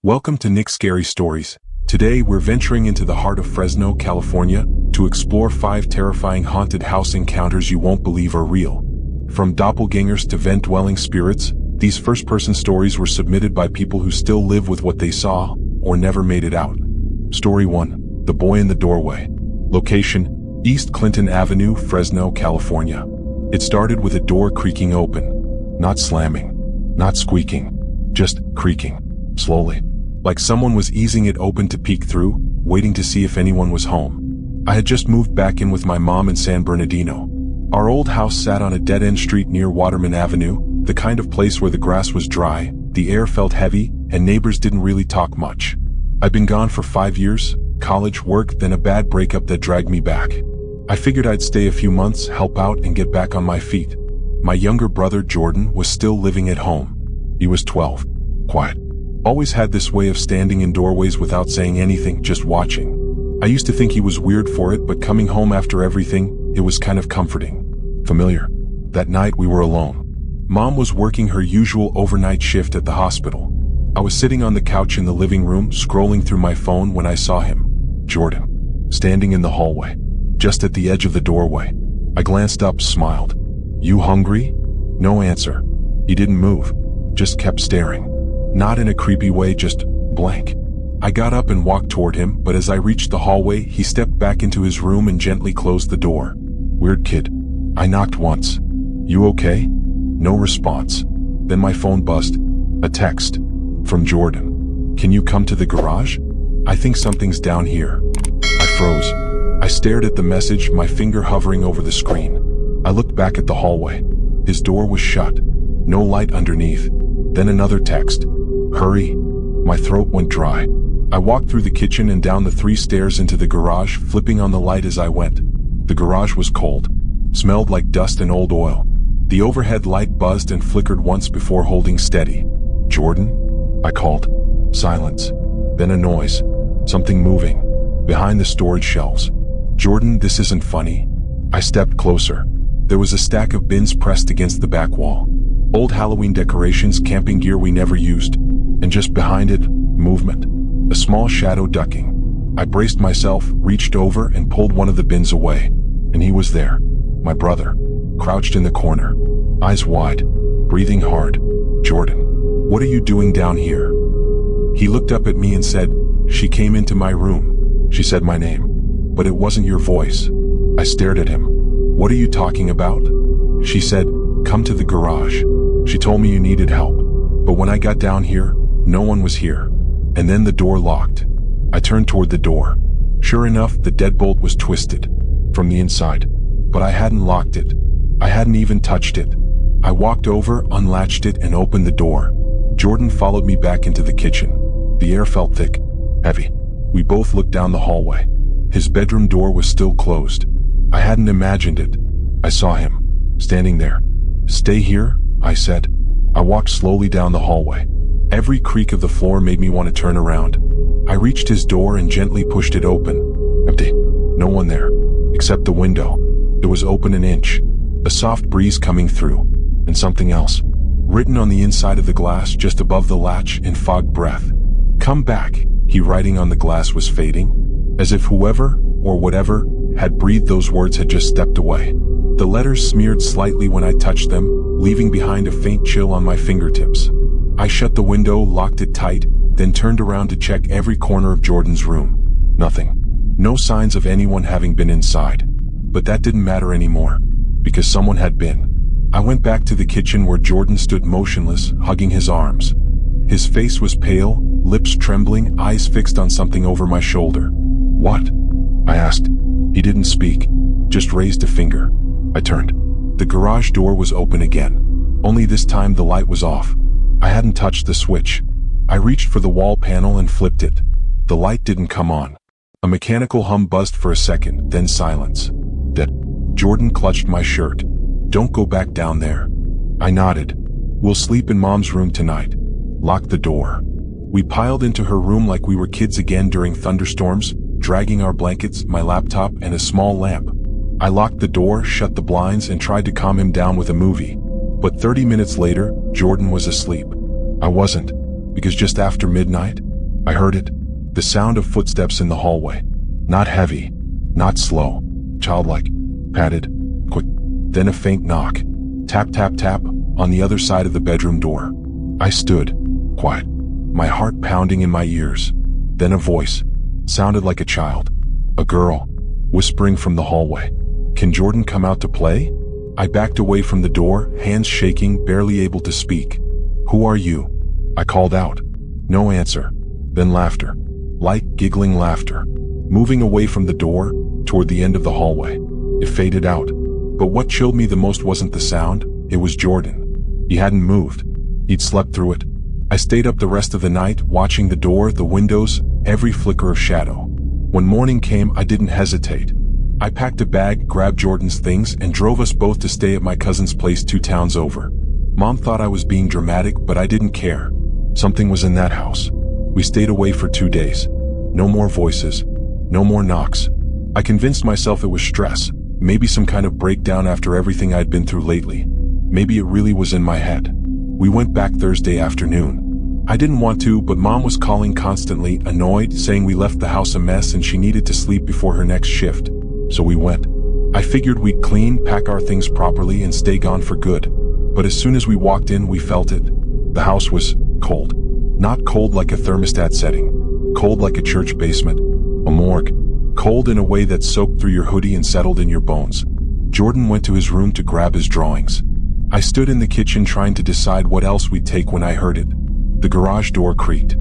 Welcome to Nick's Scary Stories. Today we're venturing into the heart of Fresno, California, to explore 5 terrifying haunted house encounters you won't believe are real. From doppelgangers to vent-dwelling spirits, these first-person stories were submitted by people who still live with what they saw, or never made it out. Story 1. The Boy in the Doorway. Location: East Clinton Avenue, Fresno, California. It started with a door creaking open. Not slamming. Not squeaking. Just creaking. Slowly. Like someone was easing it open to peek through, waiting to see if anyone was home. I had just moved back in with my mom in San Bernardino. Our old house sat on a dead-end street near Waterman Avenue, the kind of place where the grass was dry, the air felt heavy, and neighbors didn't really talk much. I'd been gone for 5 years, college, work, then a bad breakup that dragged me back. I figured I'd stay a few months, help out, and get back on my feet. My younger brother, Jordan, was still living at home. He was 12. Quiet. Always had this way of standing in doorways without saying anything, just watching. I used to think he was weird for it, but coming home after everything, it was kind of comforting. Familiar. That night we were alone. Mom was working her usual overnight shift at the hospital. I was sitting on the couch in the living room, scrolling through my phone when I saw him. Jordan. Standing in the hallway. Just at the edge of the doorway. I glanced up, smiled. "You hungry?" No answer. He didn't move. Just kept staring. Not in a creepy way, just blank. I got up and walked toward him, but as I reached the hallway, he stepped back into his room and gently closed the door. Weird kid. I knocked once. "You okay?" No response. Then my phone buzzed. A text. From Jordan. "Can you come to the garage? I think something's down here." I froze. I stared at the message, my finger hovering over the screen. I looked back at the hallway. His door was shut. No light underneath. Then another text. "Hurry." My throat went dry. I walked through the kitchen and down the 3 stairs into the garage, flipping on the light as I went. The garage was cold. Smelled like dust and old oil. The overhead light buzzed and flickered once before holding steady. "Jordan?" I called. Silence. Then a noise. Something moving. Behind the storage shelves. "Jordan, this isn't funny." I stepped closer. There was a stack of bins pressed against the back wall. Old Halloween decorations, camping gear we never used. And just behind it, movement. A small shadow ducking. I braced myself, reached over, and pulled one of the bins away. And he was there. My brother. Crouched in the corner. Eyes wide. Breathing hard. "Jordan, what are you doing down here?" He looked up at me and said, "She came into my room." She said my name. "But it wasn't your voice." I stared at him. "What are you talking about?" She said, "Come to the garage. She told me you needed help. But when I got down here, no one was here." And then the door locked. I turned toward the door. Sure enough, the deadbolt was twisted. From the inside. But I hadn't locked it. I hadn't even touched it. I walked over, unlatched it, and opened the door. Jordan followed me back into the kitchen. The air felt thick. Heavy. We both looked down the hallway. His bedroom door was still closed. I hadn't imagined it. I saw him. Standing there. "Stay here," I said. I walked slowly down the hallway. Every creak of the floor made me want to turn around. I reached his door and gently pushed it open. Empty. No one there. Except the window. It was open an inch. A soft breeze coming through. And something else. Written on the inside of the glass just above the latch in fogged breath. "Come back." He writing on the glass was fading. As if whoever, or whatever, had breathed those words had just stepped away. The letters smeared slightly when I touched them, leaving behind a faint chill on my fingertips. I shut the window, locked it tight, then turned around to check every corner of Jordan's room. Nothing. No signs of anyone having been inside. But that didn't matter anymore. Because someone had been. I went back to the kitchen where Jordan stood motionless, hugging his arms. His face was pale, lips trembling, eyes fixed on something over my shoulder. "What?" I asked. He didn't speak. Just raised a finger. I turned. The garage door was open again. Only this time the light was off. I hadn't touched the switch. I reached for the wall panel and flipped it. The light didn't come on. A mechanical hum buzzed for a second, then silence. Dead. Jordan clutched my shirt. "Don't go back down there." I nodded. "We'll sleep in Mom's room tonight." Locked the door. We piled into her room like we were kids again during thunderstorms, dragging our blankets, my laptop, and a small lamp. I locked the door, shut the blinds, and tried to calm him down with a movie. But 30 minutes later, Jordan was asleep. I wasn't, because just after midnight, I heard it. The sound of footsteps in the hallway. Not heavy, not slow, childlike, padded, quick. Then a faint knock. Tap, tap, tap, on the other side of the bedroom door. I stood, quiet, my heart pounding in my ears. Then a voice, sounded like a child, a girl, whispering from the hallway. "Can Jordan come out to play?" I backed away from the door, hands shaking, barely able to speak. "Who are you?" I called out. No answer. Then laughter. Light, giggling laughter. Moving away from the door, toward the end of the hallway. It faded out. But what chilled me the most wasn't the sound, it was Jordan. He hadn't moved. He'd slept through it. I stayed up the rest of the night, watching the door, the windows, every flicker of shadow. When morning came, I didn't hesitate. I packed a bag, grabbed Jordan's things, and drove us both to stay at my cousin's place 2 towns over. Mom thought I was being dramatic, but I didn't care. Something was in that house. We stayed away for 2 days. No more voices. No more knocks. I convinced myself it was stress, maybe some kind of breakdown after everything I'd been through lately. Maybe it really was in my head. We went back Thursday afternoon. I didn't want to, but Mom was calling constantly, annoyed, saying we left the house a mess and she needed to sleep before her next shift. So we went. I figured we'd clean, pack our things properly, and stay gone for good. But as soon as we walked in, we felt it. The house was cold. Not cold like a thermostat setting. Cold like a church basement. A morgue. Cold in a way that soaked through your hoodie and settled in your bones. Jordan went to his room to grab his drawings. I stood in the kitchen trying to decide what else we'd take when I heard it. The garage door creaked.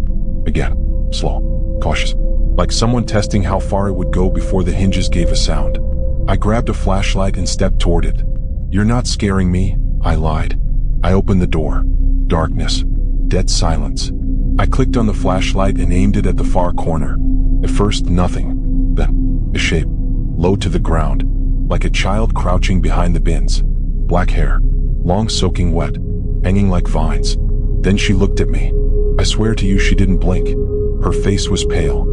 Again. Slow. Cautious. Like someone testing how far it would go before the hinges gave a sound. I grabbed a flashlight and stepped toward it. "You're not scaring me," I lied. I opened the door. Darkness. Dead silence. I clicked on the flashlight and aimed it at the far corner. At first, nothing. Then, a shape. Low to the ground. Like a child crouching behind the bins. Black hair. Long soaking wet. Hanging like vines. Then she looked at me. I swear to you she didn't blink. Her face was pale.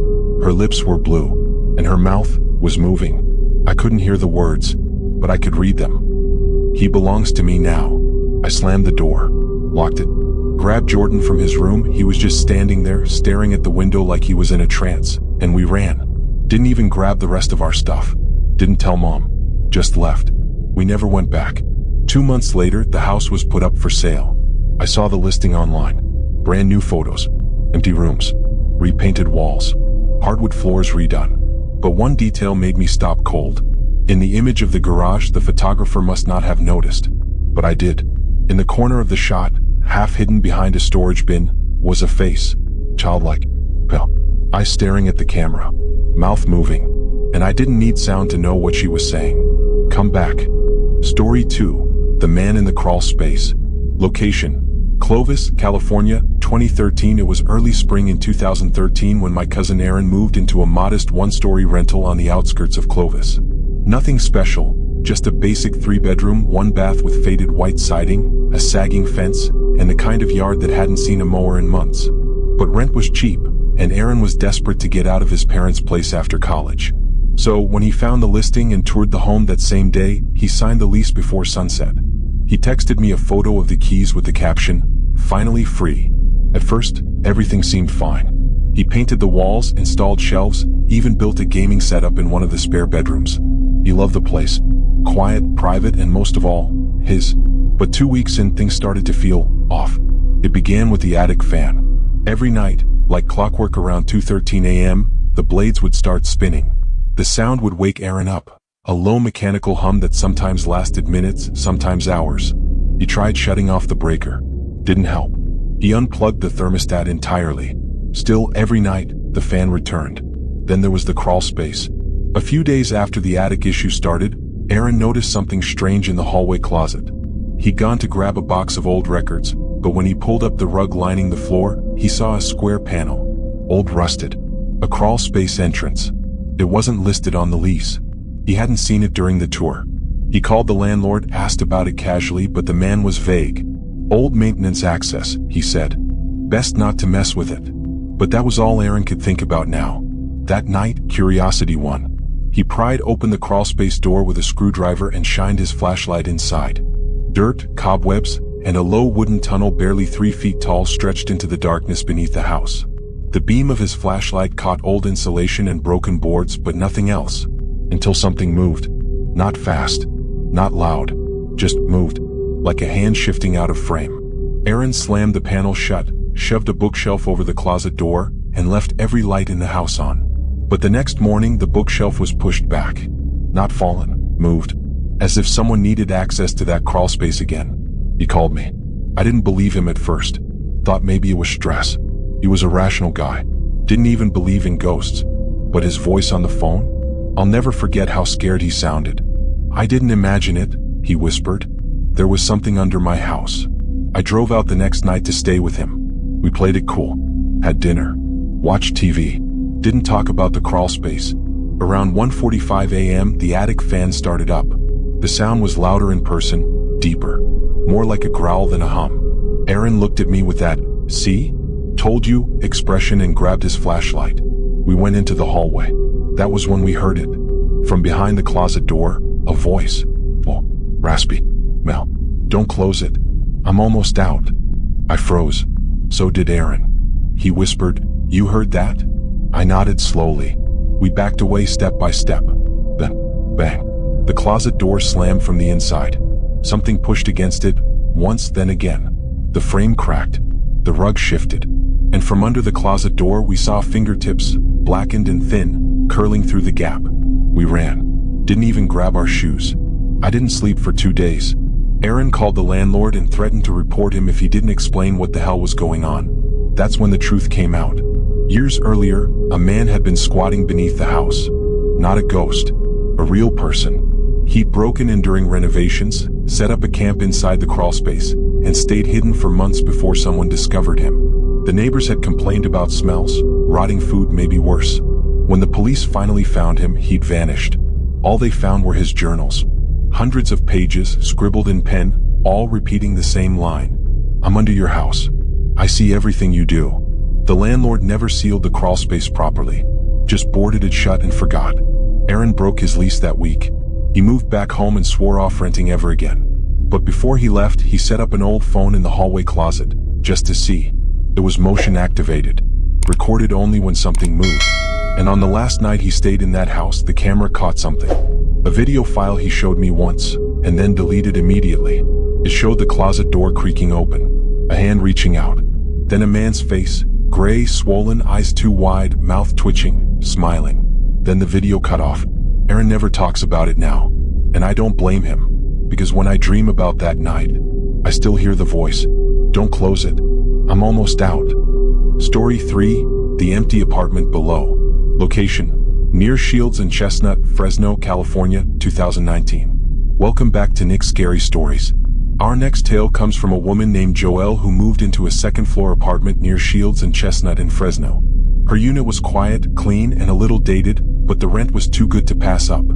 Her lips were blue. And her mouth was moving. I couldn't hear the words, but I could read them. "He belongs to me now." I slammed the door. Locked it. Grabbed Jordan from his room. He was just standing there, staring at the window like he was in a trance. And we ran. Didn't even grab the rest of our stuff. Didn't tell Mom. Just left. We never went back. 2 months later, the house was put up for sale. I saw the listing online. Brand new photos. Empty rooms. Repainted walls. Hardwood floors redone. But one detail made me stop cold. In the image of the garage, the photographer must not have noticed. But I did. In the corner of the shot, half hidden behind a storage bin, was a face. Childlike. Pale. Eyes staring at the camera. Mouth moving. And I didn't need sound to know what she was saying. "Come back." Story 2. The Man in the Crawl Space. Location. Clovis, California, 2013. It was early spring in 2013 when my cousin Aaron moved into a modest 1-story rental on the outskirts of Clovis. Nothing special, just a basic 3-bedroom, 1-bath with faded white siding, a sagging fence, and the kind of yard that hadn't seen a mower in months. But rent was cheap, and Aaron was desperate to get out of his parents' place after college. So when he found the listing and toured the home that same day, he signed the lease before sunset. He texted me a photo of the keys with the caption, "Finally free." At first, everything seemed fine. He painted the walls, installed shelves, even built a gaming setup in one of the spare bedrooms. He loved the place. Quiet, private, and most of all, his. But 2 weeks in, things started to feel off. It began with the attic fan. Every night, like clockwork around 2:13 a.m., the blades would start spinning. The sound would wake Aaron up. A low mechanical hum that sometimes lasted minutes, sometimes hours. He tried shutting off the breaker. Didn't help. He unplugged the thermostat entirely. Still, every night, the fan returned. Then there was the crawl space. A few days after the attic issue started, Aaron noticed something strange in the hallway closet. He'd gone to grab a box of old records, but when he pulled up the rug lining the floor, he saw a square panel. Old rusted. A crawl space entrance. It wasn't listed on the lease. He hadn't seen it during the tour. He called the landlord, asked about it casually, but the man was vague. "Old maintenance access," he said. "Best not to mess with it." But that was all Aaron could think about now. That night, curiosity won. He pried open the crawlspace door with a screwdriver and shined his flashlight inside. Dirt, cobwebs, and a low wooden tunnel barely 3 feet tall stretched into the darkness beneath the house. The beam of his flashlight caught old insulation and broken boards, but nothing else. Until something moved. Not fast. Not loud. Just moved. Like a hand shifting out of frame. Aaron slammed the panel shut, shoved a bookshelf over the closet door, and left every light in the house on. But the next morning, the bookshelf was pushed back. Not fallen. Moved. As if someone needed access to that crawl space again. He called me. I didn't believe him at first. Thought maybe it was stress. He was a rational guy. Didn't even believe in ghosts. But his voice on the phone? I'll never forget how scared he sounded. I didn't imagine it, he whispered. There was something under my house. I drove out the next night to stay with him. We played it cool. Had dinner. Watched TV. Didn't talk about the crawl space. Around 1:45 a.m., the attic fan started up. The sound was louder in person, deeper. More like a growl than a hum. Aaron looked at me with that, "See? Told you," expression and grabbed his flashlight. We went into the hallway. That was when we heard it. From behind the closet door, a voice. Oh, raspy. Mel, don't close it. I'm almost out. I froze. So did Aaron. He whispered, "You heard that?" I nodded slowly. We backed away step by step. Then, bang. The closet door slammed from the inside. Something pushed against it, once then again. The frame cracked. The rug shifted. And from under the closet door we saw fingertips, blackened and thin, curling through the gap. We ran. Didn't even grab our shoes. I didn't sleep for 2 days. Aaron called the landlord and threatened to report him if he didn't explain what the hell was going on. That's when the truth came out. Years earlier, a man had been squatting beneath the house. Not a ghost. A real person. He'd broken in during renovations, set up a camp inside the crawl space, and stayed hidden for months before someone discovered him. The neighbors had complained about smells, rotting food, maybe worse. When the police finally found him, he'd vanished. All they found were his journals. Hundreds of pages, scribbled in pen, all repeating the same line. "I'm under your house. I see everything you do." The landlord never sealed the crawl space properly. Just boarded it shut and forgot. Aaron broke his lease that week. He moved back home and swore off renting ever again. But before he left, he set up an old phone in the hallway closet, just to see. It was motion activated. Recorded only when something moved. And on the last night he stayed in that house, the camera caught something. A video file he showed me once, and then deleted immediately. It showed the closet door creaking open. A hand reaching out. Then a man's face, gray, swollen, eyes too wide, mouth twitching, smiling. Then the video cut off. Aaron never talks about it now. And I don't blame him. Because when I dream about that night, I still hear the voice. "Don't close it. I'm almost out." Story 3, The Empty Apartment Below. Location, near Shields and Chestnut, Fresno, California, 2019. Welcome back to Nick's Scary Stories. Our next tale comes from a woman named Joelle who moved into a second-floor apartment near Shields and Chestnut in Fresno. Her unit was quiet, clean, and a little dated, but the rent was too good to pass up.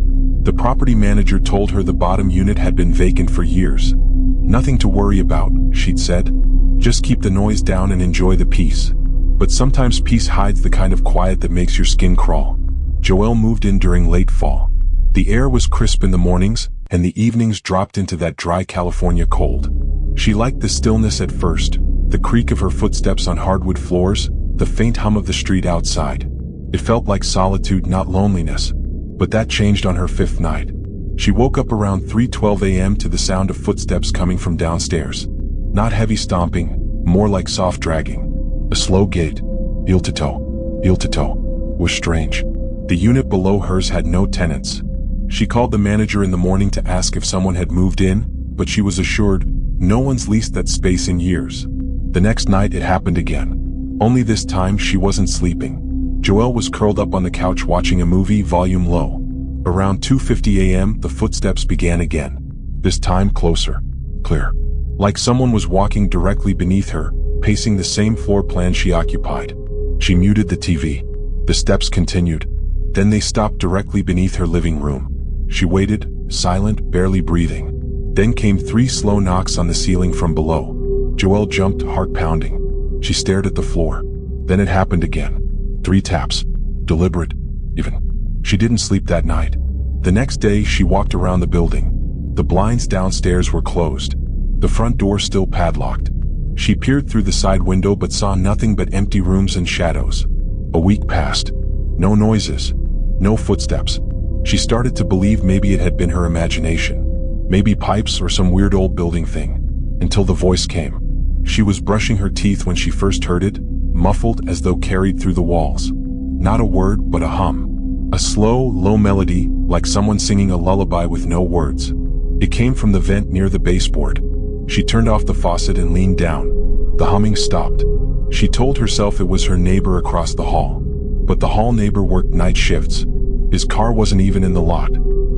The property manager told her the bottom unit had been vacant for years. "Nothing to worry about," she'd said. "Just keep the noise down and enjoy the peace." But sometimes peace hides the kind of quiet that makes your skin crawl. Joelle moved in during late fall. The air was crisp in the mornings, and the evenings dropped into that dry California cold. She liked the stillness at first, the creak of her footsteps on hardwood floors, the faint hum of the street outside. It felt like solitude, not loneliness. But that changed on her 5th night. She woke up around 3:12 a.m. to the sound of footsteps coming from downstairs. Not heavy stomping, more like soft dragging. A slow gait, heel to toe, heel to toe, was strange. The unit below hers had no tenants. She called the manager in the morning to ask if someone had moved in, but she was assured, no one's leased that space in years. The next night it happened again. Only this time she wasn't sleeping. Joelle was curled up on the couch watching a movie, volume low. Around 2:50 a.m. the footsteps began again. This time closer. Clear. Like someone was walking directly beneath her, pacing the same floor plan she occupied. She muted the TV. The steps continued. Then they stopped directly beneath her living room. She waited, silent, barely breathing. Then came 3 slow knocks on the ceiling from below. Joelle jumped, heart pounding. She stared at the floor. Then it happened again. 3 taps. Deliberate. Even. She didn't sleep that night. The next day she walked around the building. The blinds downstairs were closed. The front door still padlocked. She peered through the side window but saw nothing but empty rooms and shadows. A week passed. No noises. No footsteps. She started to believe maybe it had been her imagination. Maybe pipes or some weird old building thing. Until the voice came. She was brushing her teeth when she first heard it, muffled as though carried through the walls. Not a word, but a hum. A slow, low melody, like someone singing a lullaby with no words. It came from the vent near the baseboard. She turned off the faucet and leaned down. The humming stopped. She told herself it was her neighbor across the hall. But the hall neighbor worked night shifts. His car wasn't even in the lot.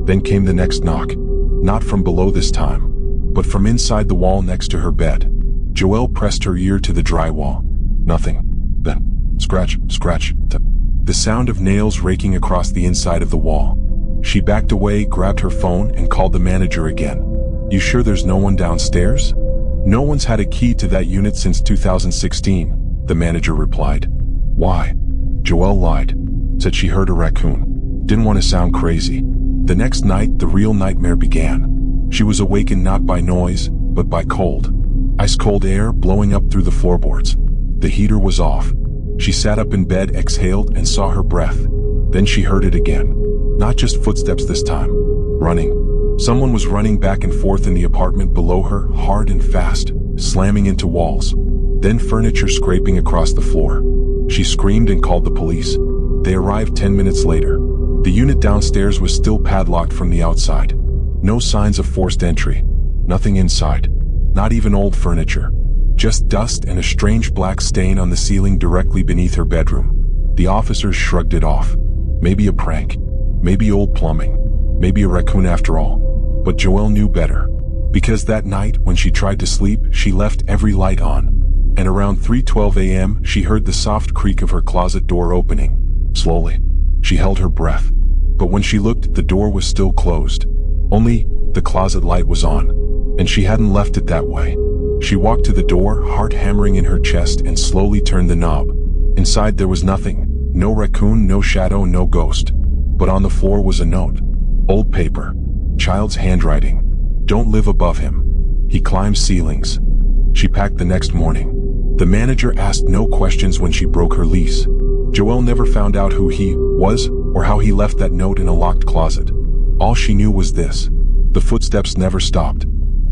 Then came the next knock. Not from below this time, but from inside the wall next to her bed. Joelle pressed her ear to the drywall. Nothing. Then, scratch, scratch, the sound of nails raking across the inside of the wall. She backed away, grabbed her phone, and called the manager again. You sure there's no one downstairs? No one's had a key to that unit since 2016, the manager replied. Why? Joelle lied. Said she heard a raccoon. Didn't want to sound crazy. The next night, the real nightmare began. She was awakened not by noise, but by cold. Ice-cold air blowing up through the floorboards. The heater was off. She sat up in bed, exhaled, and saw her breath. Then she heard it again. Not just footsteps this time. Running. Someone was running back and forth in the apartment below her, hard and fast, slamming into walls. Then furniture scraping across the floor. She screamed and called the police. They arrived 10 minutes later. The unit downstairs was still padlocked from the outside. No signs of forced entry. Nothing inside. Not even old furniture. Just dust and a strange black stain on the ceiling directly beneath her bedroom. The officers shrugged it off. Maybe a prank. Maybe old plumbing. Maybe a raccoon after all. But Joelle knew better. Because that night, when she tried to sleep, she left every light on. And around 3:12 a.m., she heard the soft creak of her closet door opening. Slowly. She held her breath. But when she looked, the door was still closed. Only, the closet light was on. And she hadn't left it that way. She walked to the door, heart hammering in her chest, and slowly turned the knob. Inside there was nothing. No raccoon, no shadow, no ghost. But on the floor was a note. Old paper. Child's handwriting. Don't live above him. He climbs ceilings. She packed the next morning. The manager asked no questions when she broke her lease. Joelle never found out who he was or how he left that note in a locked closet. All she knew was this. The footsteps never stopped.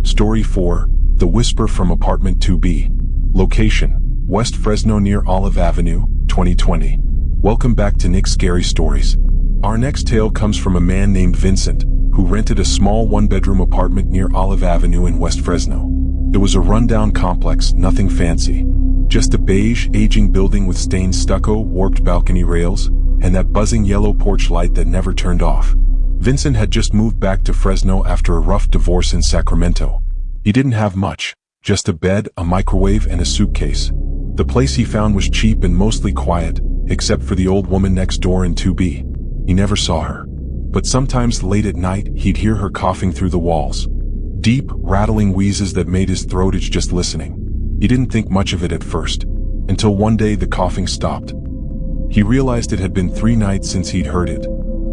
Story 4. The Whisper from Apartment 2B. Location: West Fresno near Olive Avenue, 2020. Welcome back to Nick's Scary Stories. Our next tale comes from a man named Vincent, who rented a small one-bedroom apartment near Olive Avenue in West Fresno. It was a rundown complex, nothing fancy. Just a beige, aging building with stained stucco, warped balcony rails, and that buzzing yellow porch light that never turned off. Vincent had just moved back to Fresno after a rough divorce in Sacramento. He didn't have much, just a bed, a microwave, and a suitcase. The place he found was cheap and mostly quiet, except for the old woman next door in 2B. He never saw her. But sometimes late at night, he'd hear her coughing through the walls. Deep, rattling wheezes that made his throat itch just listening. He didn't think much of it at first, until one day the coughing stopped. He realized it had been 3 nights since he'd heard it,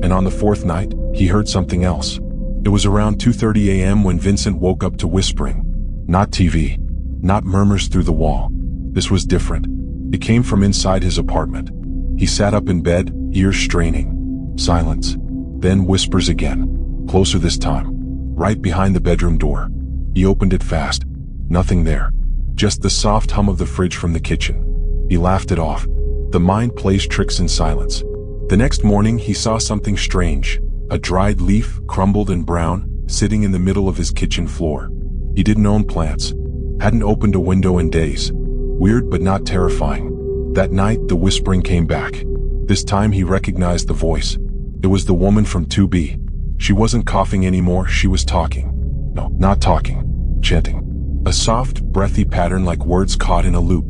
and on the 4th night, he heard something else. It was around 2:30 a.m. when Vincent woke up to whispering. Not TV. Not murmurs through the wall. This was different. It came from inside his apartment. He sat up in bed, ears straining. Silence. Then whispers again. Closer this time. Right behind the bedroom door. He opened it fast. Nothing there. Just the soft hum of the fridge from the kitchen. He laughed it off. The mind plays tricks in silence. The next morning he saw something strange. A dried leaf, crumbled and brown, sitting in the middle of his kitchen floor. He didn't own plants. Hadn't opened a window in days. Weird but not terrifying. That night the whispering came back. This time he recognized the voice. It was the woman from 2B. She wasn't coughing anymore, she was talking. No, not talking. Chanting. A soft, breathy pattern like words caught in a loop.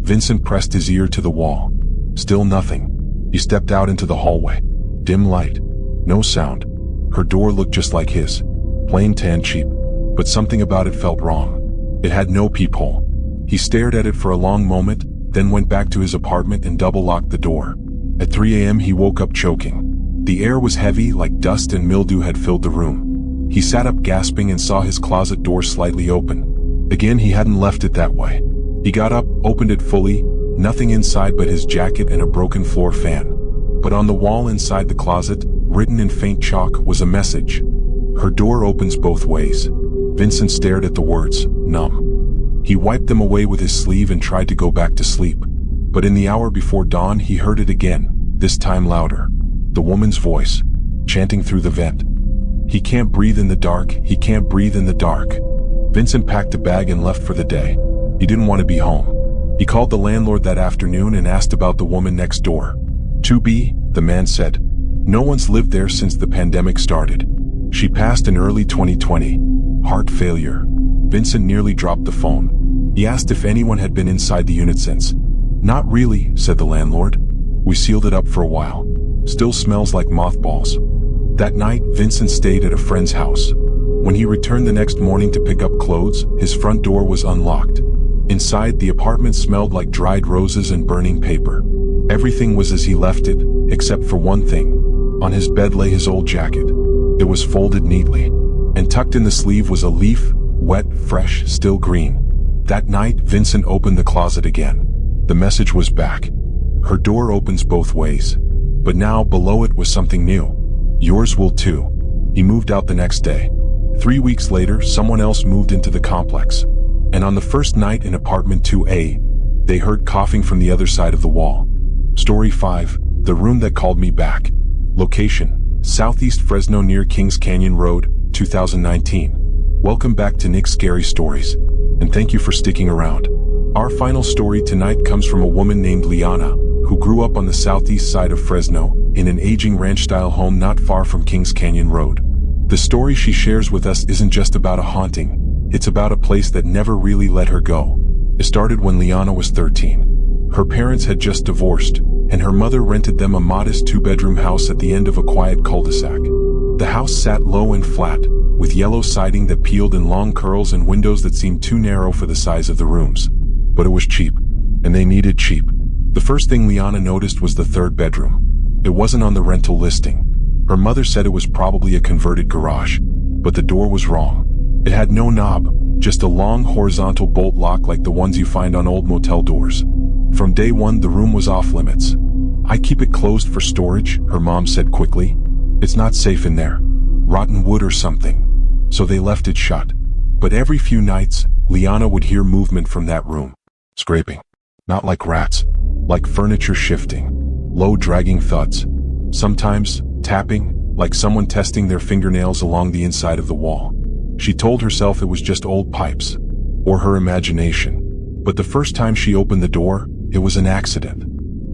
Vincent pressed his ear to the wall. Still nothing. He stepped out into the hallway. Dim light. No sound. Her door looked just like his. Plain tan cheap. But something about it felt wrong. It had no peephole. He stared at it for a long moment, then went back to his apartment and double-locked the door. At 3 a.m. he woke up choking. The air was heavy, like dust and mildew had filled the room. He sat up gasping and saw his closet door slightly open. Again, he hadn't left it that way. He got up, opened it fully, nothing inside but his jacket and a broken floor fan. But on the wall inside the closet, written in faint chalk, was a message. Her door opens both ways. Vincent stared at the words, numb. He wiped them away with his sleeve and tried to go back to sleep. But in the hour before dawn he heard it again, this time louder. The woman's voice, chanting through the vent. He can't breathe in the dark, he can't breathe in the dark. Vincent packed a bag and left for the day. He didn't want to be home. He called the landlord that afternoon and asked about the woman next door. 2B, the man said. No one's lived there since the pandemic started. She passed in early 2020. Heart failure. Vincent nearly dropped the phone. He asked if anyone had been inside the unit since. Not really, said the landlord. We sealed it up for a while. Still smells like mothballs. That night, Vincent stayed at a friend's house. When he returned the next morning to pick up clothes, his front door was unlocked. Inside, the apartment smelled like dried roses and burning paper. Everything was as he left it, except for one thing. On his bed lay his old jacket. It was folded neatly, and tucked in the sleeve was a leaf, wet, fresh, still green. That night, Vincent opened the closet again. The message was back. Her door opens both ways. But now, below it was something new. Yours will too. He moved out the next day. 3 weeks later, someone else moved into the complex. And on the first night in apartment 2A, they heard coughing from the other side of the wall. Story 5, The Room That Called Me Back. Location, Southeast Fresno near Kings Canyon Road, 2019. Welcome back to Nick's Scary Stories. And thank you for sticking around. Our final story tonight comes from a woman named Liana, who grew up on the southeast side of Fresno, in an aging ranch-style home not far from Kings Canyon Road. The story she shares with us isn't just about a haunting, it's about a place that never really let her go. It started when Liana was 13. Her parents had just divorced, and her mother rented them a modest 2-bedroom house at the end of a quiet cul-de-sac. The house sat low and flat, with yellow siding that peeled in long curls and windows that seemed too narrow for the size of the rooms. But it was cheap, and they needed cheap. The first thing Liana noticed was the 3rd bedroom. It wasn't on the rental listing. Her mother said it was probably a converted garage, but the door was wrong. It had no knob, just a long horizontal bolt lock like the ones you find on old motel doors. From day one, the room was off limits. I keep it closed for storage, her mom said quickly. It's not safe in there. Rotten wood or something. So they left it shut. But every few nights, Liana would hear movement from that room. Scraping. Not like rats. Like furniture shifting. Low dragging thuds. Sometimes, tapping, like someone testing their fingernails along the inside of the wall. She told herself it was just old pipes. Or her imagination. But the first time she opened the door, it was an accident.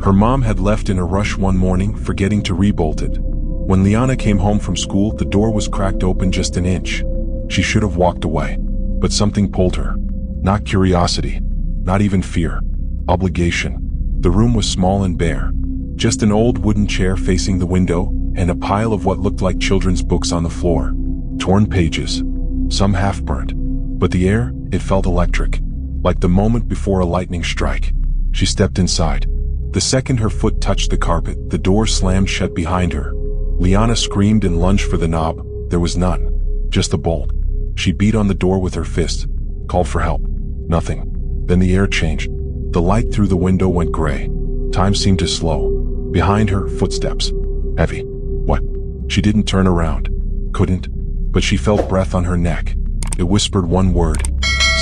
Her mom had left in a rush one morning, forgetting to rebolt it. When Liana came home from school, the door was cracked open just an inch. She should have walked away. But something pulled her. Not curiosity. Not even fear. Obligation. The room was small and bare. Just an old wooden chair facing the window, and a pile of what looked like children's books on the floor. Torn pages. Some half-burnt. But the air, it felt electric. Like the moment before a lightning strike. She stepped inside. The second her foot touched the carpet, the door slammed shut behind her. Liana screamed and lunged for the knob. There was none. Just a bolt. She beat on the door with her fist. Called for help. Nothing. Then the air changed. The light through the window went gray. Time seemed to slow. Behind her, footsteps. Heavy. What? She didn't turn around. Couldn't. But she felt breath on her neck. It whispered one word.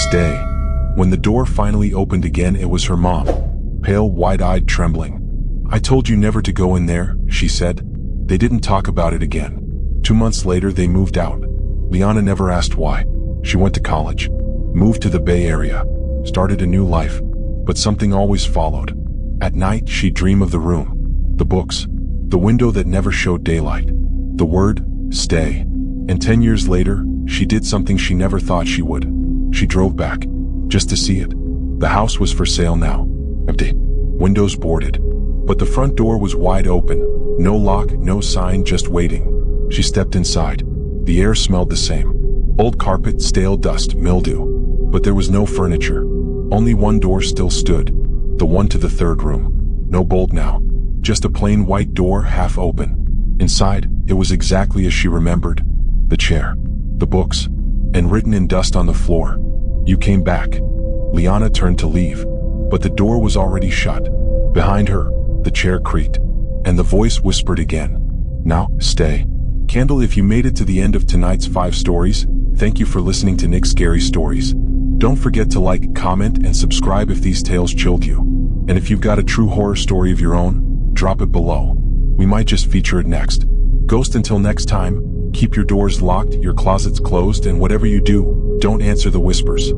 Stay. When the door finally opened again, it was her mom. Pale, wide-eyed, trembling. I told you never to go in there, she said. They didn't talk about it again. 2 months later, they moved out. Liana never asked why. She went to college. Moved to the Bay Area. Started a new life. But something always followed. At night, she'd dream of the room. The books. The window that never showed daylight. The word, stay. And 10 years later, she did something she never thought she would. She drove back. Just to see it. The house was for sale now. Empty. Windows boarded. But the front door was wide open. No lock, no sign, just waiting. She stepped inside. The air smelled the same. Old carpet, stale dust, mildew. But there was no furniture. Only one door still stood. The one to the 3rd room. No bolt now. Just a plain white door, half open. Inside, it was exactly as she remembered. The chair. The books. And written in dust on the floor. You came back. Liana turned to leave, but the door was already shut. Behind her, the chair creaked, and the voice whispered again. Now, stay. Candle, if you made it to the end of tonight's 5 stories, thank you for listening to Nick's Scary Stories. Don't forget to like, comment, and subscribe if these tales chilled you. And if you've got a true horror story of your own, drop it below. We might just feature it next. Ghost, until next time, keep your doors locked, your closets closed, and whatever you do, don't answer the whispers.